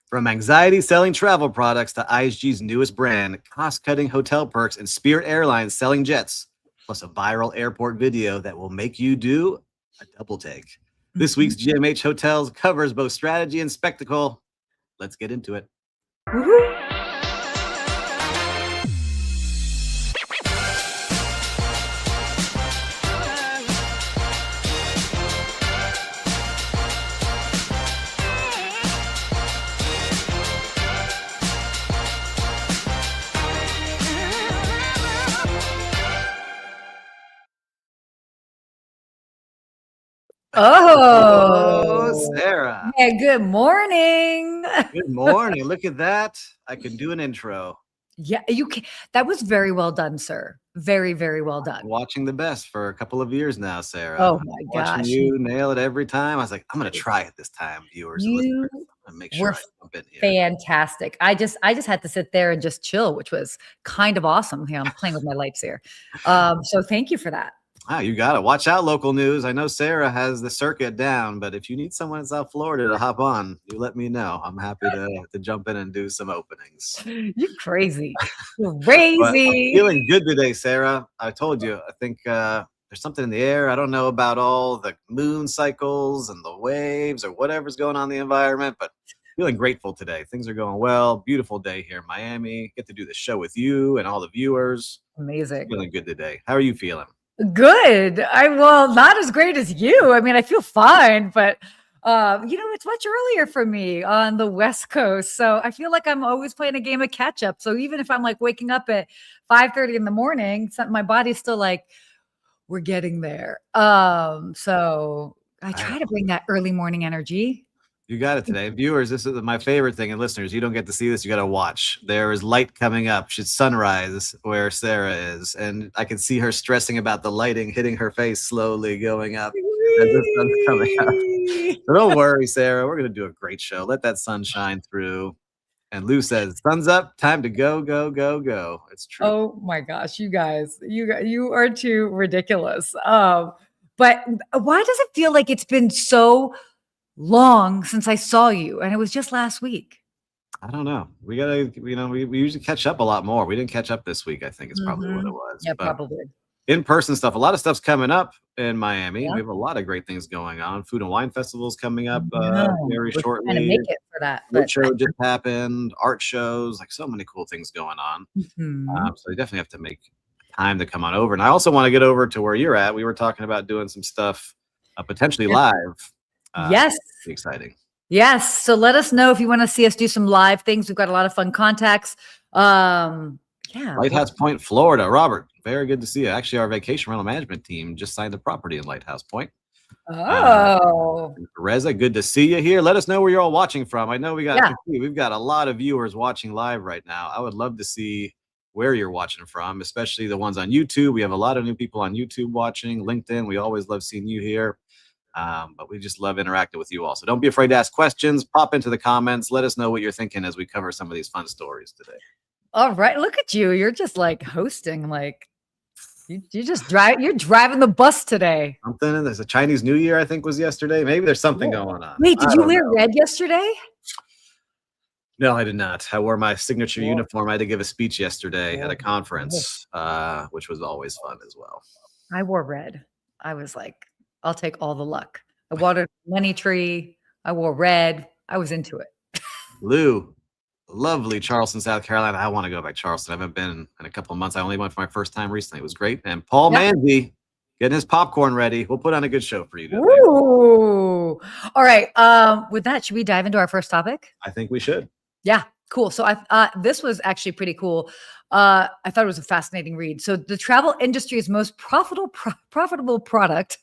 From anxiety-selling travel products to IHG's newest brand, cost-cutting hotel perks, and Spirit Airlines selling jets, plus a viral airport video that will make you do a double take. This week's GMH Hotels covers both strategy and spectacle. Let's get into it. Woo-hoo. Oh, Sarah. Yeah, good morning. Good morning. Look at that. I can do an intro. Yeah, you can. That was very well done, sir. Very, very well done. Watching the best for a couple of years now, Sarah. Oh my Watching gosh. you nail it every time. I was like, I'm going to try it this time, viewers. and You listeners. I'm gonna make sure were I jump in here. fantastic. I just had to sit there and just chill, which was kind of awesome. Yeah, I'm playing with my lights here. So thank you for that. Ah, you got it. Watch out, local news. I know Sarah has the circuit down, but if you need someone in South Florida to hop on, you let me know. I'm happy to jump in and do some openings. You're crazy. You're But I'm crazy. feeling good today, Sarah. I told you, I think there's something in the air. I don't know about all the moon cycles and the waves or whatever's going on in the environment, but feeling grateful today. Things are going well. Beautiful day here in Miami. Get to do the show with you and all the viewers. Amazing. Feeling good today. How are you feeling? Good. Not as great as you. I mean, I feel fine, but it's much earlier for me on the West Coast. So I feel like I'm always playing a game of catch up. So even if I'm like waking up at 5:30 in the morning, my body's still like, we're getting there. So I try to bring that early morning energy. You got it today. Viewers, this is my favorite thing. And listeners, you don't get to see this. You got to watch. There is light coming up. It's sunrise where Sarah is. And I can see her stressing about the lighting hitting her face slowly going up as the sun's coming up. So don't worry, Sarah. We're going to do a great show. Let that sun shine through. And Lou says, sun's up. Time to go, go, go, go. It's true. Oh my gosh, you guys, you are too ridiculous. But why does it feel like it's been so long since I saw you? And it was just last week. I don't know. We got to, we usually catch up a lot more. We didn't catch up this week, I think is probably what it was. Yeah, But probably. in-person stuff, a lot of stuff's coming up in Miami. Yeah. We have a lot of great things going on. Food and wine festivals coming up No, very we're shortly. trying to make it for that. Boat But show just happened. Art shows, like so many cool things going on. So you definitely have to make time to come on over. And I also want to get over to where you're at. We were talking about doing some stuff potentially live. yes. Exciting. Yes. So let us know if you want to see us do some live things. We've got a lot of fun contacts. Yeah. Lighthouse Point, Florida. Robert, very good to see you. Actually, our vacation rental management team just signed the property in Lighthouse Point. Oh. Reza, good to see you here. Let us know where you're all watching from. I know we've got a lot of viewers watching live right now. I would love to see where you're watching from, especially the ones on YouTube. We have a lot of new people on YouTube watching. LinkedIn, we always love seeing you here. But we just love interacting with you all. So don't be afraid to ask questions. Pop into the comments. Let us know what you're thinking as we cover some of these fun stories today. All right. Look at you. You're just like hosting, like you just you're driving the bus today. Something. There's a Chinese New Year, I think, was yesterday. Maybe there's something going on. Wait, did you wear red yesterday? No, I did not. I wore my signature uniform. I had to give a speech yesterday at a conference, which was always fun as well. I wore red. I was like, I'll take all the luck. I watered a money tree. I wore red. I was into it. Lou, lovely Charleston, South Carolina. I want to go back to Charleston. I haven't been in a couple of months. I only went for my first time recently. It was great. And Paul Manzi getting his popcorn ready. We'll put on a good show for you today. Ooh. All right. With that, should we dive into our first topic? I think we should. Yeah, cool. So this was actually pretty cool. I thought it was a fascinating read. So the travel industry's most profitable product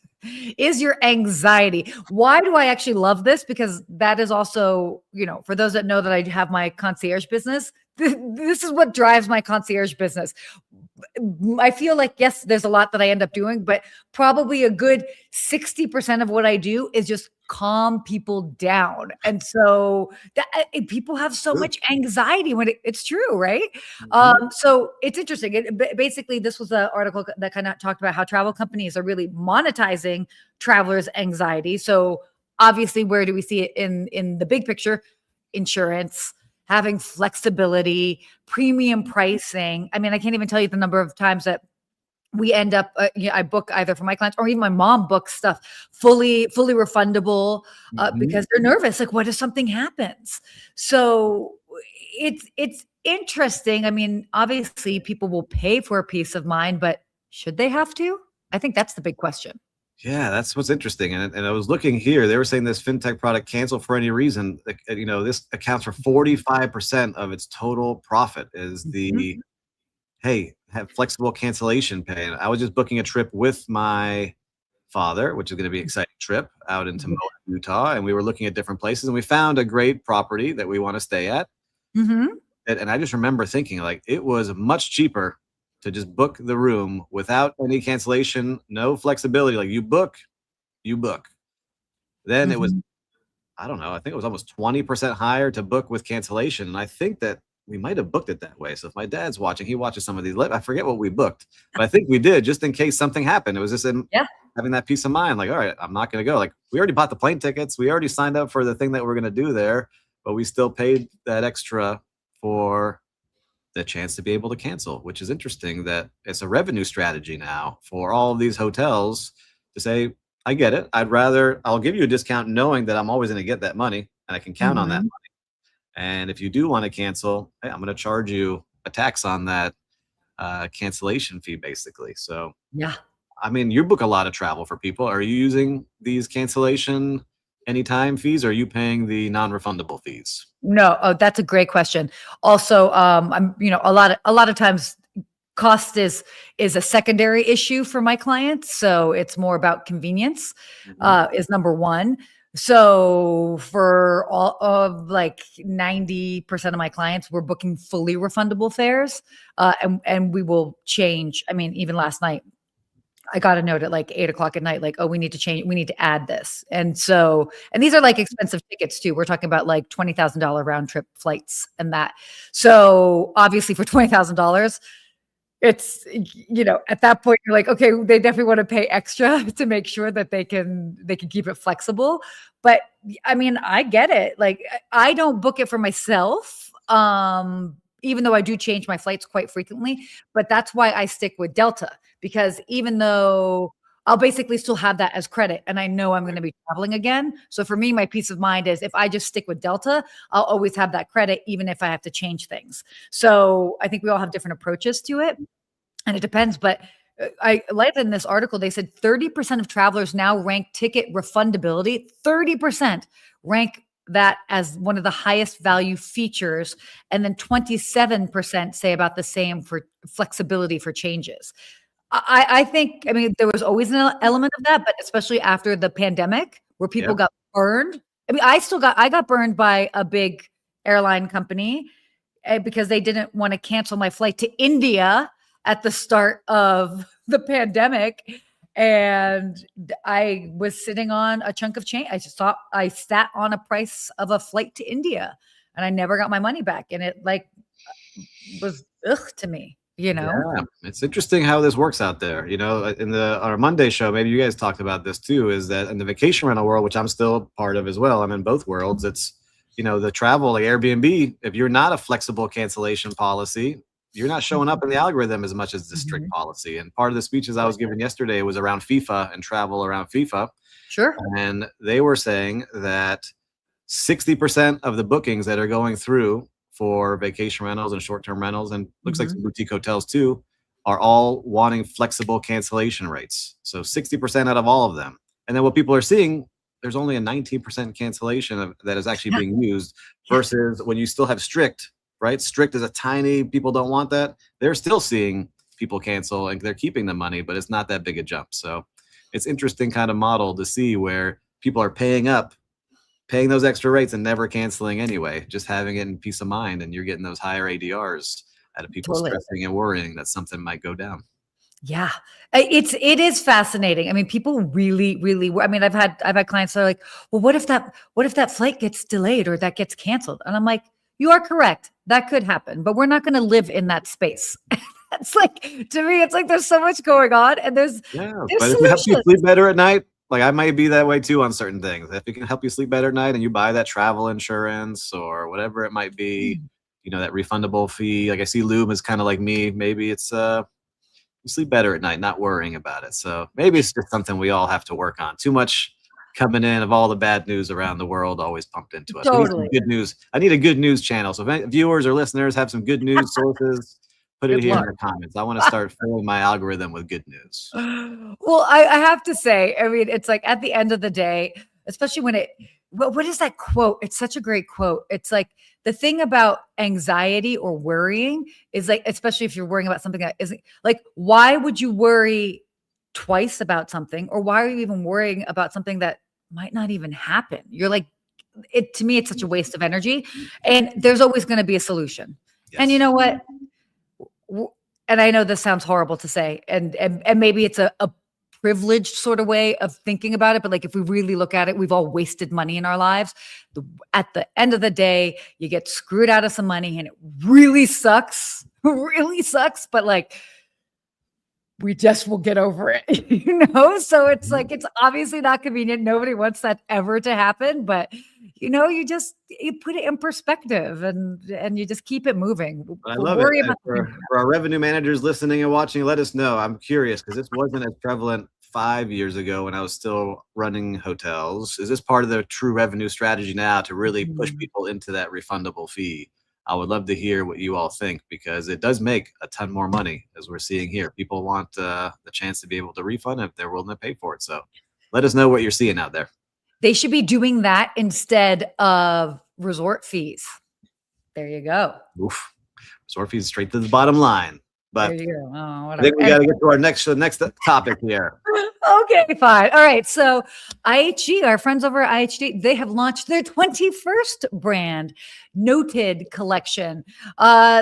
is your anxiety. Why do I actually love this? Because that is also, for those that know that I have my concierge business, this is what drives my concierge business. I feel like, yes, there's a lot that I end up doing, but probably a good 60% of what I do is just calm people down. And so people have so much anxiety when it's true, right? So it's interesting. Basically, this was an article that kind of talked about how travel companies are really monetizing travelers' anxiety. So obviously, where do we see it in the big picture? insurance, having flexibility, premium pricing. I mean, I can't even tell you the number of times that we end up, I book either for my clients or even my mom books stuff fully refundable because they're nervous. Like, what if something happens? So it's interesting. I mean, obviously people will pay for a peace of mind, but should they have to? I think that's the big question. Yeah, that's what's interesting. And I was looking here, they were saying this fintech product cancel for any reason. Like, this accounts for 45% of its total profit is the, hey, have flexible cancellation pay. And I was just booking a trip with my father, which is going to be an exciting trip out into Moab, Utah. And we were looking at different places and we found a great property that we want to stay at. And I just remember thinking like it was much cheaper to just book the room without any cancellation, no flexibility. Like you book. Then it was, I don't know, I think it was almost 20% higher to book with cancellation. And I think that we might have booked it that way. So if my dad's watching, he watches some of these. I forget what we booked, but I think we did just in case something happened. It was just having that peace of mind. Like, all right, I'm not going to go. Like we already bought the plane tickets. We already signed up for the thing that we're going to do there, but we still paid that extra for the chance to be able to cancel, which is interesting that it's a revenue strategy now for all of these hotels to say, I get it. I'll give you a discount knowing that I'm always going to get that money and I can count on that money. And if you do want to cancel, hey, I'm going to charge you a tax on that cancellation fee, basically. So, I mean, you book a lot of travel for people. Are you using these cancellation anytime fees, or are you paying the non-refundable fees? No. Oh, that's a great question. Also, I'm, a lot of times cost is a secondary issue for my clients. So it's more about convenience, is number one. So for all of like 90% of my clients, we're booking fully refundable fares. And we will change. I mean, even last night, I got a note at like 8:00 at night, like, oh, we need to change. We need to add this. And so, and these are like expensive tickets too. We're talking about like $20,000 round trip flights and that. So obviously for $20,000, it's, at that point you're like, okay, they definitely want to pay extra to make sure that they can keep it flexible. But I mean, I get it. Like I don't book it for myself. Even though I do change my flights quite frequently, but that's why I stick with Delta, because even though I'll basically still have that as credit and I know I'm going to be traveling again. So for me, my peace of mind is if I just stick with Delta, I'll always have that credit, even if I have to change things. So I think we all have different approaches to it and it depends. But I liked in this article, they said 30% of travelers now rank ticket refundability, 30% rank that as one of the highest value features. And then 27% say about the same for flexibility for changes. I think, I mean, there was always an element of that, but especially after the pandemic where people got burned. I mean, I got burned by a big airline company because they didn't want to cancel my flight to India at the start of the pandemic. And I was sitting on a chunk of change. I sat on a price of a flight to India and I never got my money back. And it like was to me, Yeah, it's interesting how this works out there. In our Monday show, maybe you guys talked about this too, is that in the vacation rental world, which I'm still part of as well, I'm in both worlds. It's, the travel, like Airbnb, if you're not a flexible cancellation policy, you're not showing up in the algorithm as much as the strict policy. And part of the speeches I was giving yesterday was around FIFA and travel around FIFA. Sure. And they were saying that 60% of the bookings that are going through for vacation rentals and short-term rentals, and looks like some boutique hotels too, are all wanting flexible cancellation rates. So 60% out of all of them. And then what people are seeing, there's only a 19% cancellation that is actually being used versus when you still have strict, right? Strict is a tiny, people don't want that. They're still seeing people cancel and they're keeping the money, but it's not that big a jump. So it's interesting kind of model to see where people are paying those extra rates and never canceling anyway, just having it in peace of mind. And you're getting those higher ADRs out of people stressing and worrying that something might go down. Yeah, it is fascinating. I mean, people really, I mean, I've had clients that are like, well, what if that flight gets delayed or that gets canceled? And I'm like, you are correct. That could happen, but we're not going to live in that space. It's like, to me, it's like there's so much going on and there's but if you help you sleep better at night, like I might be that way too on certain things. If it can help you sleep better at night and you buy that travel insurance or whatever it might be, that refundable fee. Like I see Loom is kind of like me. Maybe it's you sleep better at night, not worrying about it. So maybe it's just something we all have to work on. Too much coming in of all the bad news around the world always pumped into us. We need some good news. I need a good news channel. So if any viewers or listeners have some good news sources, put it here in the comments. I want to start filling my algorithm with good news. Well, I have to say, I mean, it's like at the end of the day, especially when what is that quote? It's such a great quote. It's like the thing about anxiety or worrying is like, especially if you're worrying about something that isn't like, why would you worry twice about something? Or why are you even worrying about something that might not even happen? You're like, to me, it's such a waste of energy. And there's always going to be a solution. Yes. And you know what? And I know this sounds horrible to say, and maybe it's a privileged sort of way of thinking about it. But like, if we really look at it, we've all wasted money in our lives. At the end of the day, you get screwed out of some money and it really sucks, but like, we just will get over it, So it's like, it's obviously not convenient. Nobody wants that ever to happen, but you put it in perspective and you just keep it moving. I love it. For our revenue managers listening and watching, let us know. I'm curious because this wasn't as prevalent 5 years ago when I was still running hotels. Is this part of the true revenue strategy now to really push people into that refundable fee? I would love to hear what you all think because it does make a ton more money as we're seeing here. People want the chance to be able to refund if they're willing to pay for it. So let us know what you're seeing out there. They should be doing that instead of resort fees. There you go. Oof. Resort fees straight to the bottom line. But there you go. Oh, I think we got to get to our next topic here. Okay, fine. All right. So IHG, our friends over at IHG, they have launched their 21st brand, Noted collection.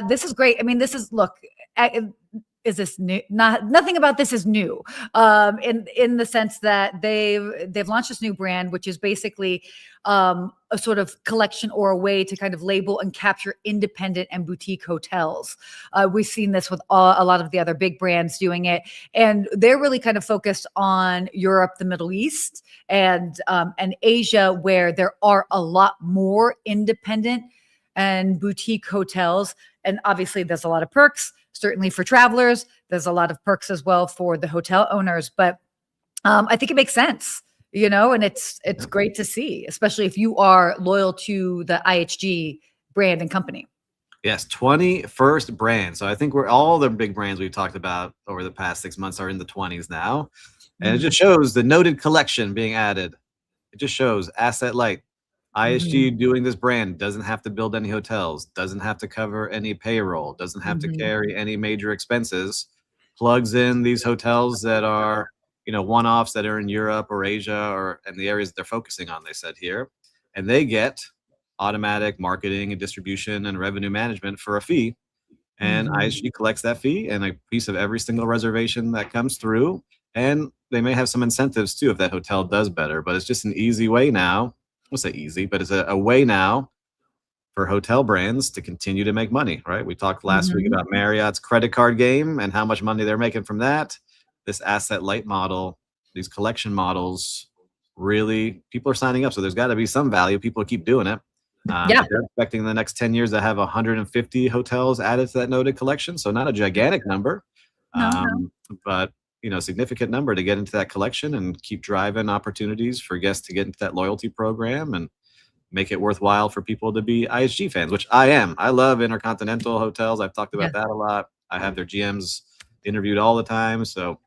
This is great. I mean, is this new? Nothing about this is new. In the sense that they've launched this new brand, which is basically a sort of collection or a way to kind of label and capture independent and boutique hotels. We've seen this with a lot of the other big brands doing it, and they're really kind of focused on Europe, the Middle East, and Asia, where there are a lot more independent and boutique hotels. And obviously, there's a lot of perks. Certainly for travelers, there's a lot of perks as well for the hotel owners. But I think it makes sense, and it's great to see, especially if you are loyal to the IHG brand and company. Yes, 21st brand. So I think all the big brands we've talked about over the past 6 months are in the 20s now. And it just shows the Noted collection being added. It just shows asset light. IHG doing this brand doesn't have to build any hotels, doesn't have to cover any payroll, doesn't have to carry any major expenses, plugs in these hotels that are, one-offs that are in Europe or Asia or in the areas they're focusing on, they said here, and they get automatic marketing and distribution and revenue management for a fee. And IHG collects that fee and a piece of every single reservation that comes through. And they may have some incentives too if that hotel does better, but it's just an easy way now. I'll say easy, but it's a way now for hotel brands to continue to make money, right? We talked last week about Marriott's credit card game and how much money they're making from that. This asset light model, these collection models, really people are signing up. So there's got to be some value. People keep doing it. They're expecting in the next 10 years to have 150 hotels added to that Noted collection. So not a gigantic number, but significant number to get into that collection and keep driving opportunities for guests to get into that loyalty program and make it worthwhile for people to be IHG fans, which I am. I love Intercontinental hotels. I've talked about that a lot. I have their GMs interviewed all the time. So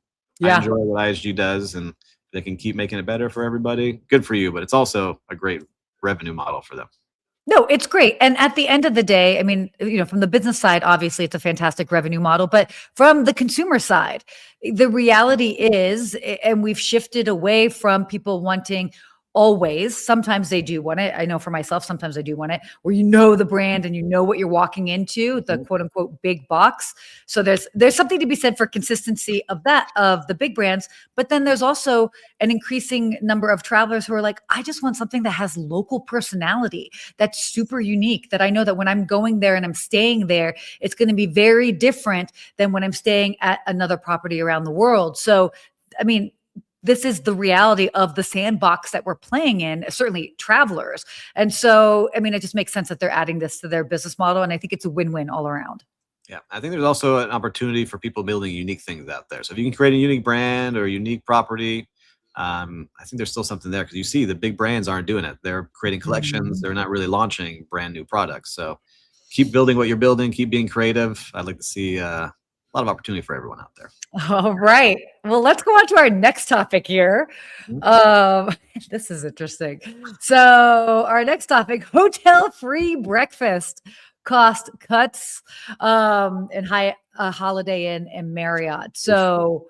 I enjoy what IHG does, and they can keep making it better for everybody. Good for you, but it's also a great revenue model for them. No, it's great. And at the end of the day, I mean, from the business side, obviously it's a fantastic revenue model, but from the consumer side, the reality is, and we've shifted away from people wanting always. Sometimes they do want it. I know for myself, sometimes I do want it, where the brand and what you're walking into, the quote unquote big box. So there's something to be said for consistency of the big brands, but then there's also an increasing number of travelers who are like, I just want something that has local personality, that's super unique, that I know that when I'm going there and I'm staying there, it's going to be very different than when I'm staying at another property around the world. So, I mean, this is the reality of the sandbox that we're playing in, certainly travelers. And so, I mean, it just makes sense that they're adding this to their business model. And I think it's a win-win all around. Yeah, I think there's also an opportunity for people building unique things out there. So if you can create a unique brand or a unique property, I think there's still something there, because you see the big brands aren't doing it. They're creating collections. They're not really launching brand new products. So keep building what you're building. Keep being creative. I'd like to see a lot of opportunity for everyone out there. All right. Well, let's go on to our next topic here. This is interesting. So our next topic, hotel free breakfast cost cuts and Holiday Inn and Marriott. So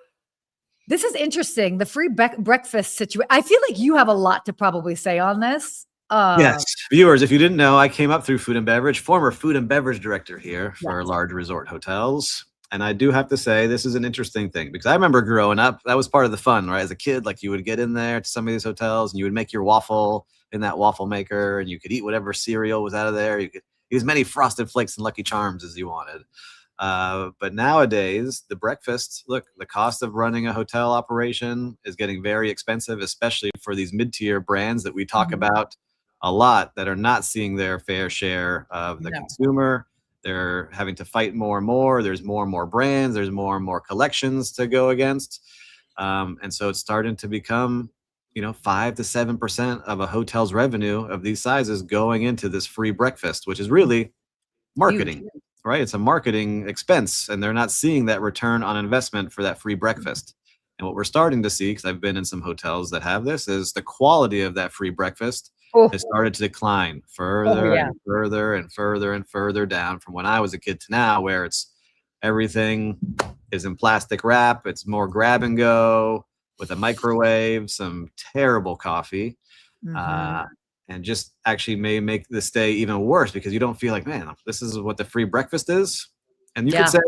this is interesting. The free breakfast situation. I feel like you have a lot to probably say on this. Yes, viewers, if you didn't know, I came up through food and beverage, former food and beverage director here for large resort hotels. And I do have to say, this is an interesting thing, because I remember growing up, that was part of the fun, right? As a kid, like, you would get in there to some of these hotels and you would make your waffle in that waffle maker, and you could eat whatever cereal was out of there. You could eat as many Frosted Flakes and Lucky Charms as you wanted. But nowadays, the breakfast, look, the cost of running a hotel operation is getting very expensive, especially for these mid-tier brands that we talk about a lot, that are not seeing their fair share of the consumer. They're having to fight more and more. There's more and more brands. There's more and more collections to go against. And so it's starting to become, 5 to 7% of a hotel's revenue of these sizes going into this free breakfast, which is really marketing, right? It's a marketing expense, and they're not seeing that return on investment for that free breakfast. And what we're starting to see, because I've been in some hotels that have this, is the quality of that free breakfast has started to decline further and further and further and further down from when I was a kid to now, where it's everything is in plastic wrap. It's more grab and go with a microwave, some terrible coffee, and just actually may make the stay even worse, because you don't feel like, man, this is what the free breakfast is. And you could say,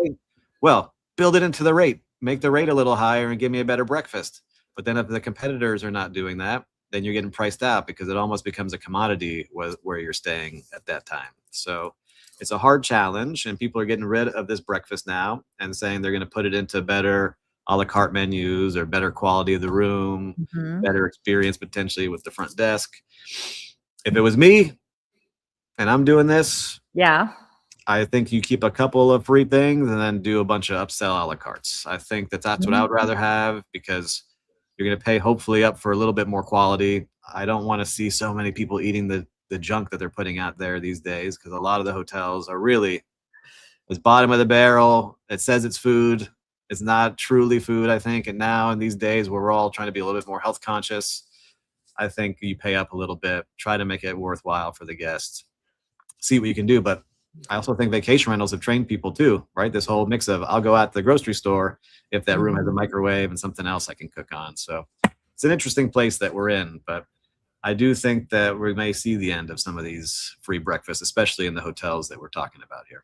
well, build it into the rate, make the rate a little higher and give me a better breakfast. But then if the competitors are not doing that, then you're getting priced out, because it almost becomes a commodity where you're staying at that time. So it's a hard challenge, and people are getting rid of this breakfast now and saying they're going to put it into better a la carte menus, or better quality of the room, better experience potentially with the front desk. If it was me and I'm doing this, I think you keep a couple of free things and then do a bunch of upsell a la cartes. I think that's what I would rather have, because you're going to pay hopefully up for a little bit more quality. I don't want to see so many people eating the junk that they're putting out there these days, because a lot of the hotels are really, it's bottom of the barrel. It says it's food. It's not truly food, I think. And now in these days where we're all trying to be a little bit more health conscious, I think you pay up a little bit, try to make it worthwhile for the guests, see what you can do. But I also think vacation rentals have trained people too, right? This whole mix of, I'll go out to the grocery store if that room has a microwave and something else I can cook on. So it's an interesting place that we're in, but I do think that we may see the end of some of these free breakfasts, especially in the hotels that we're talking about here.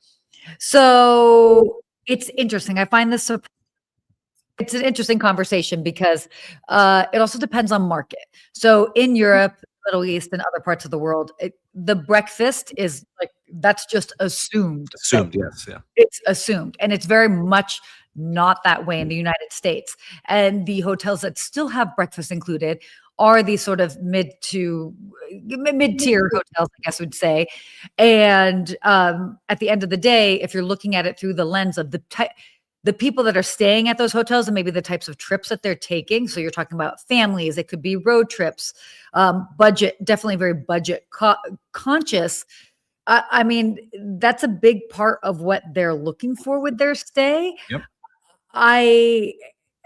So it's interesting. I find this it's an interesting conversation, because it also depends on market. So in Europe, Middle East, and other parts of the world, the breakfast is like, that's just assumed. Yes. Yeah. It's assumed. And it's very much not that way in the United States. And the hotels that still have breakfast included are these sort of mid-tier hotels, I guess we'd say. And at the end of the day, if you're looking at it through the lens of the people that are staying at those hotels and maybe the types of trips that they're taking. So you're talking about families, it could be road trips, budget, definitely very budget conscious. I mean, that's a big part of what they're looking for with their stay. Yep. I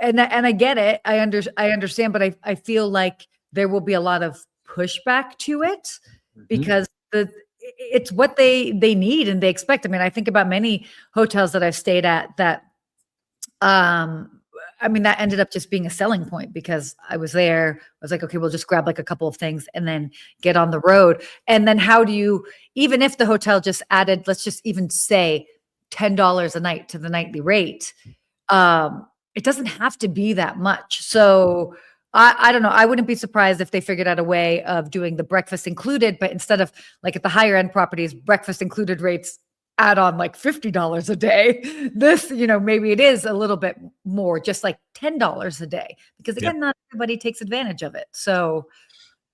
get it. I understand, but I feel like there will be a lot of pushback to it, because it's what they need and they expect. I mean, I think about many hotels that I've stayed at that, I mean, that ended up just being a selling point, because I was there. I was like, okay, we'll just grab like a couple of things and then get on the road. And then how do you, even if the hotel just added, let's just even say $10 a night to the nightly rate, it doesn't have to be that much. So I don't know. I wouldn't be surprised if they figured out a way of doing the breakfast included, but instead of like at the higher end properties, breakfast included rates add on like $50 a day. This, maybe it is a little bit more, just like $10 a day, because again, not everybody takes advantage of it. So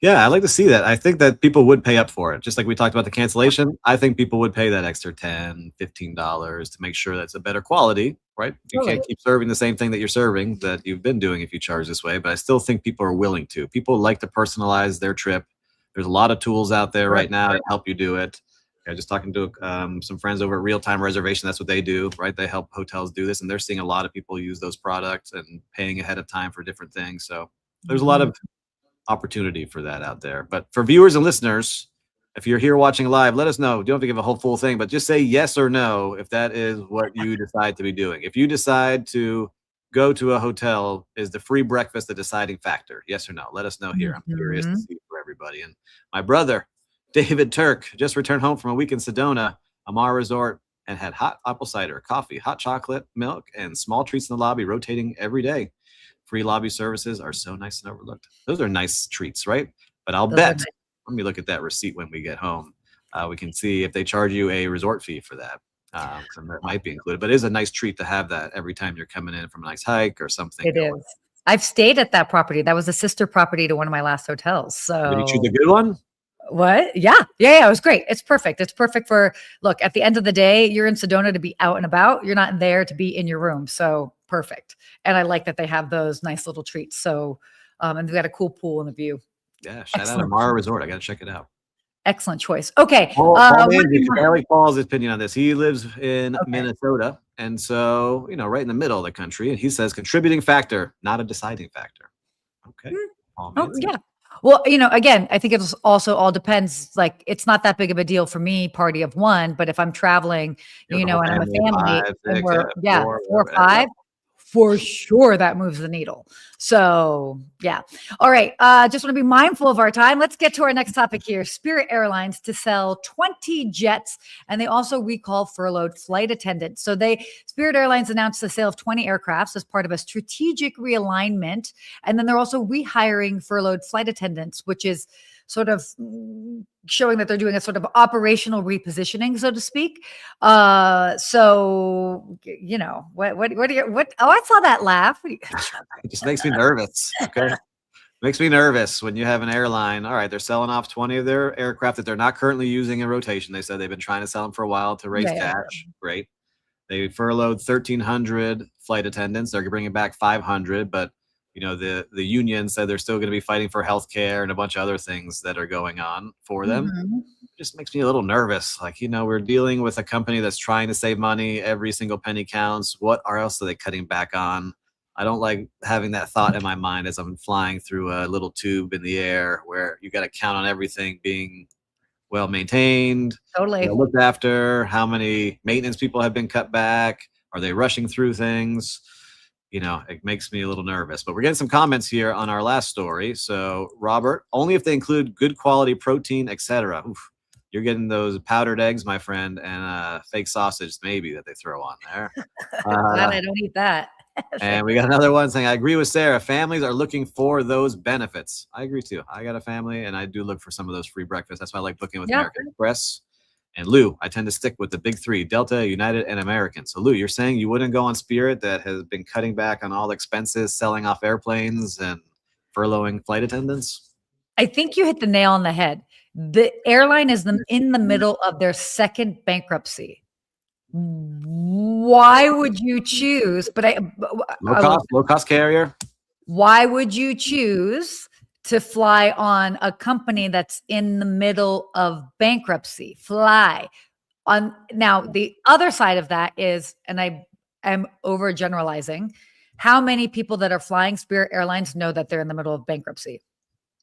yeah, I like to see that. I think that people would pay up for it. Just like we talked about the cancellation, I think people would pay that extra $10, $15 to make sure that's a better quality, right? You Totally. can't keep serving the same thing that you're serving that you've been doing if you charge this way, but I still think people are willing to. People like to personalize their trip. There's a lot of tools out there right now to help you do it. I was just talking to some friends over at Real Time Reservation. That's what they do, right? They help hotels do this, and they're seeing a lot of people use those products and paying ahead of time for different things. So there's a lot of opportunity for that out there. But for viewers and listeners, if you're here watching live, let us know. You don't have to give a whole full thing, but just say yes or no if that is what you decide to be doing. If you decide to go to a hotel, is the free breakfast the deciding factor? Yes or no? Let us know here. I'm curious to see for everybody. And my brother, David Turk, just returned home from a week in Sedona, Amara Resort, and had hot apple cider, coffee, hot chocolate, milk, and small treats in the lobby, rotating every day. Free lobby services are so nice and overlooked. Those are nice treats, right? But I'll bet, let me look at that receipt when we get home. We can see if they charge you a resort fee for that. That might be included, but it is a nice treat to have that every time you're coming in from a nice hike or something. It is. I've stayed at that property. That was a sister property to one of my last hotels. So did you choose a good one? What? Yeah. It was great. It's perfect. It's perfect for, look, at the end of the day, you're in Sedona to be out and about. You're not there to be in your room. So perfect. And I like that they have those nice little treats. So, and they've got a cool pool in the view. Yeah. Shout out to Amara Resort. I got to check it out. Excellent choice. Okay. Eric Paul's opinion on this. He lives in Minnesota. And so, right in the middle of the country. And he says contributing factor, not a deciding factor. Okay. Yeah. Well, again, I think it also all depends. Like, it's not that big of a deal for me, party of one. But if I'm traveling, and I'm a family, and we're 4 or 5, for sure that moves the needle. So, yeah. All right. Just want to be mindful of our time. Let's get to our next topic here. Spirit Airlines to sell 20 jets, and they also recall furloughed flight attendants. So Spirit Airlines announced the sale of 20 aircrafts as part of a strategic realignment. And then they're also rehiring furloughed flight attendants, which is sort of showing that they're doing a sort of operational repositioning, so to speak. So, what? Oh, I saw that laugh. It just makes me nervous. Okay. Makes me nervous when you have an airline. All right. They're selling off 20 of their aircraft that they're not currently using in rotation. They said they've been trying to sell them for a while to raise cash. Great. They furloughed 1,300 flight attendants. They're bringing back 500, but the union said they're still going to be fighting for healthcare and a bunch of other things that are going on for them. It just makes me a little nervous. Like, we're dealing with a company that's trying to save money. Every single penny counts. What else are they cutting back on? I don't like having that thought in my mind as I'm flying through a little tube in the air where you got to count on everything being well maintained, totally looked after. How many maintenance people have been cut back? Are they rushing through things? It makes me a little nervous, but we're getting some comments here on our last story. So Robert, only if they include good quality protein, etc. You're getting those powdered eggs, my friend, and fake sausage maybe that they throw on there. Glad I don't eat that. And we got another one saying, I agree with Sarah. Families are looking for those benefits. I agree too. I got a family and I do look for some of those free breakfasts. That's why I like booking with American Express. And Lou, I tend to stick with the big three, Delta, United, and American. So Lou, you're saying you wouldn't go on Spirit that has been cutting back on all expenses, selling off airplanes and furloughing flight attendants? I think you hit the nail on the head. The airline is in the middle of their second bankruptcy. Why would you choose? Low cost carrier. Why would you choose to fly on a company that's in the middle of bankruptcy? Fly on. Now, the other side of that is, and I am overgeneralizing, how many people that are flying Spirit Airlines know that they're in the middle of bankruptcy?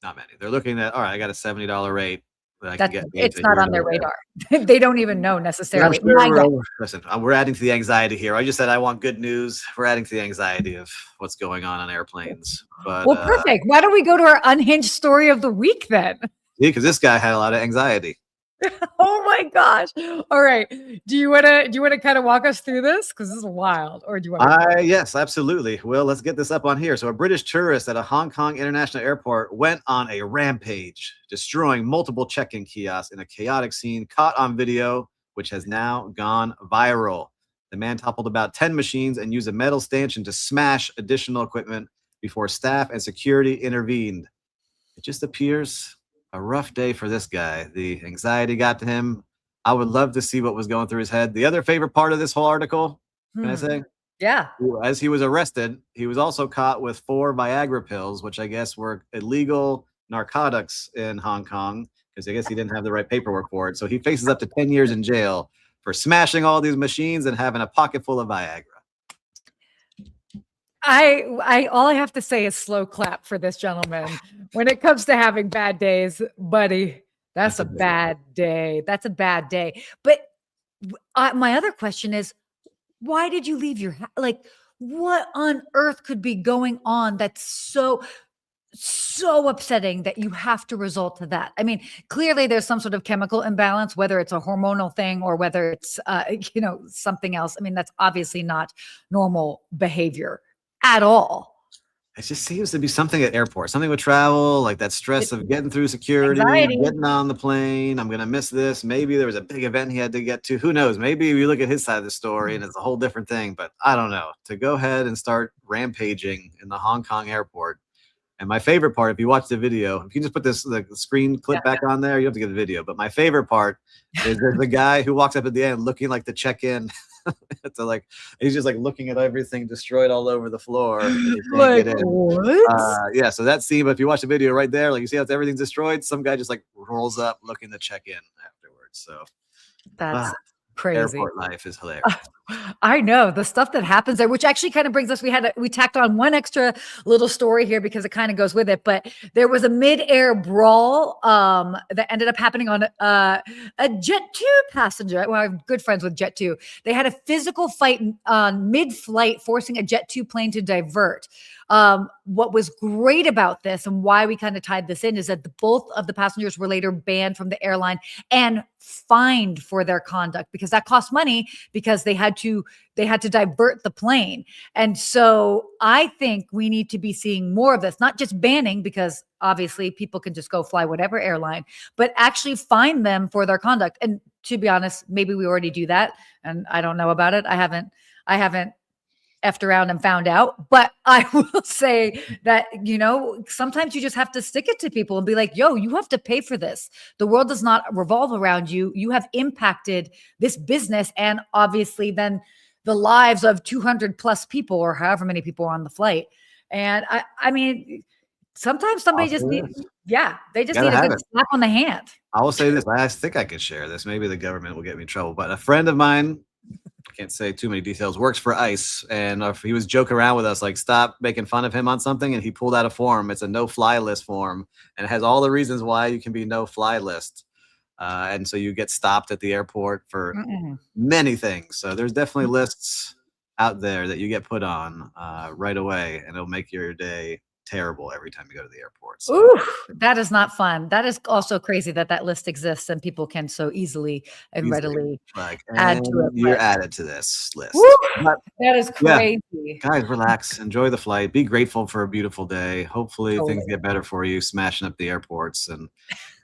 Not many. They're looking at, all right, I got a $70 rate. It's not on their radar. They don't even know necessarily. Listen, we're adding to the anxiety here. I just said I want good news. We're adding to the anxiety of what's going on airplanes. But perfect. Why don't we go to our unhinged story of the week then? Yeah, because this guy had a lot of anxiety. Oh my gosh. All right. Do you want to kind of walk us through this? Because this is wild. Or do you want to? Yes, absolutely. Well, let's get this up on here. So a British tourist at a Hong Kong international airport went on a rampage, destroying multiple check-in kiosks in a chaotic scene caught on video which has now gone viral. The man toppled about 10 machines and used a metal stanchion to smash additional equipment before staff and security intervened. It just appears a rough day for this guy. The anxiety got to him. I would love to see what was going through his head. The other favorite part of this whole article, can I say? Yeah. As he was arrested, he was also caught with 4 Viagra pills, which I guess were illegal narcotics in Hong Kong, because I guess he didn't have the right paperwork for it. So he faces up to 10 years in jail for smashing all these machines and having a pocket full of Viagra. All I have to say is slow clap for this gentleman. When it comes to having bad days, buddy, that's a bad day. That's a bad day. But my other question is, why did you leave your house? Like, what on earth could be going on that's so upsetting that you have to resort to that? I mean, clearly there's some sort of chemical imbalance, whether it's a hormonal thing or whether it's, something else. I mean, that's obviously not normal behavior at all. It just seems to be something at airports, something with travel, like that stress of getting through security, Anxiety. getting on the plane. I'm going to miss this. Maybe there was a big event he had to get to. Who knows? Maybe you look at his side of the story and it's a whole different thing, but I don't know. To go ahead and start rampaging in the Hong Kong airport. And my favorite part, if you watch the video, if you just put the screen clip back on there, you have to get the video. But my favorite part is there's the guy who walks up at the end looking like the check-in. So like he's just like looking at everything destroyed all over the floor. Like, what? Yeah, so that scene, but if you watch the video right there, like you see how everything's destroyed, some guy just like rolls up looking to check in afterwards. So that's crazy. Airport life is hilarious. I know the stuff that happens there, which actually kind of brings us, we tacked on one extra little story here because it kind of goes with it, but there was a mid-air brawl that ended up happening on a Jet2 passenger. Well, I'm good friends with Jet2. They had a physical fight mid-flight, forcing a Jet2 plane to divert. What was great about this and why we kind of tied this in is that both of the passengers were later banned from the airline and fined for their conduct, because that cost money, because they had to divert the plane. And so I think we need to be seeing more of this, not just banning, because obviously people can just go fly whatever airline, but actually fine them for their conduct. And to be honest, maybe we already do that and I don't know about it. I haven't effed around and found out, but I will say that, sometimes you just have to stick it to people and be like, yo, you have to pay for this. The world does not revolve around you. You have impacted this business and obviously then the lives of 200 plus people or however many people are on the flight. And I mean, sometimes somebody just needs, they just need a good slap on the hand. I will say this. I think I can share this. Maybe the government will get me in trouble, but a friend of mine, can't say too many details, works for ICE, and he was joking around with us like, stop making fun of him on something, and he pulled out a form. It's a no-fly list form, and it has all the reasons why you can be no-fly list, and so you get stopped at the airport for many things. So there's definitely lists out there that you get put on right away, and it'll make your day terrible every time you go to the airport. So. Ooh, that is not fun. That is also crazy that list exists and people can so easily and readily add to it. You're added to this list. That is crazy. Yeah. Guys, relax. Enjoy the flight. Be grateful for a beautiful day. Hopefully things get better for you, smashing up the airports. And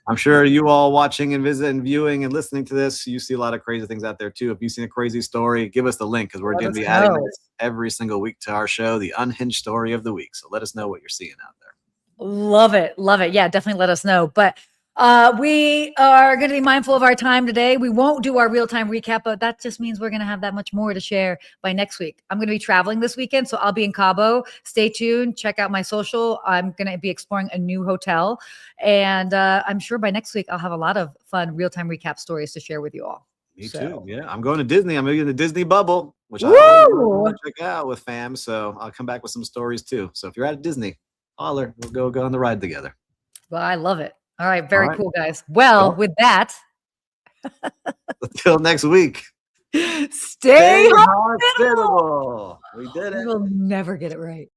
I'm sure you all watching and visiting and viewing and listening to this, you see a lot of crazy things out there too. If you've seen a crazy story, give us the link, because we're going to be adding this every single week to our show, the Unhinged Story of the Week. So let us know what you're seeing out there. Love it. Love it. Yeah, definitely let us know. But we are going to be mindful of our time today. We won't do our real-time recap, but that just means we're going to have that much more to share by next week. I'm going to be traveling this weekend, so I'll be in Cabo. Stay tuned. Check out my social. I'm going to be exploring a new hotel. And I'm sure by next week, I'll have a lot of fun real-time recap stories to share with you all. Me too. Yeah, I'm going to Disney. I'm going to the Disney bubble, which I want to check out with fam. So I'll come back with some stories too. So if you're at Disney, holler. We'll go on the ride together. Well, I love it. All right. Very cool, guys. Well, with that. Until next week. Stay hospitable. We did it. We'll never get it right.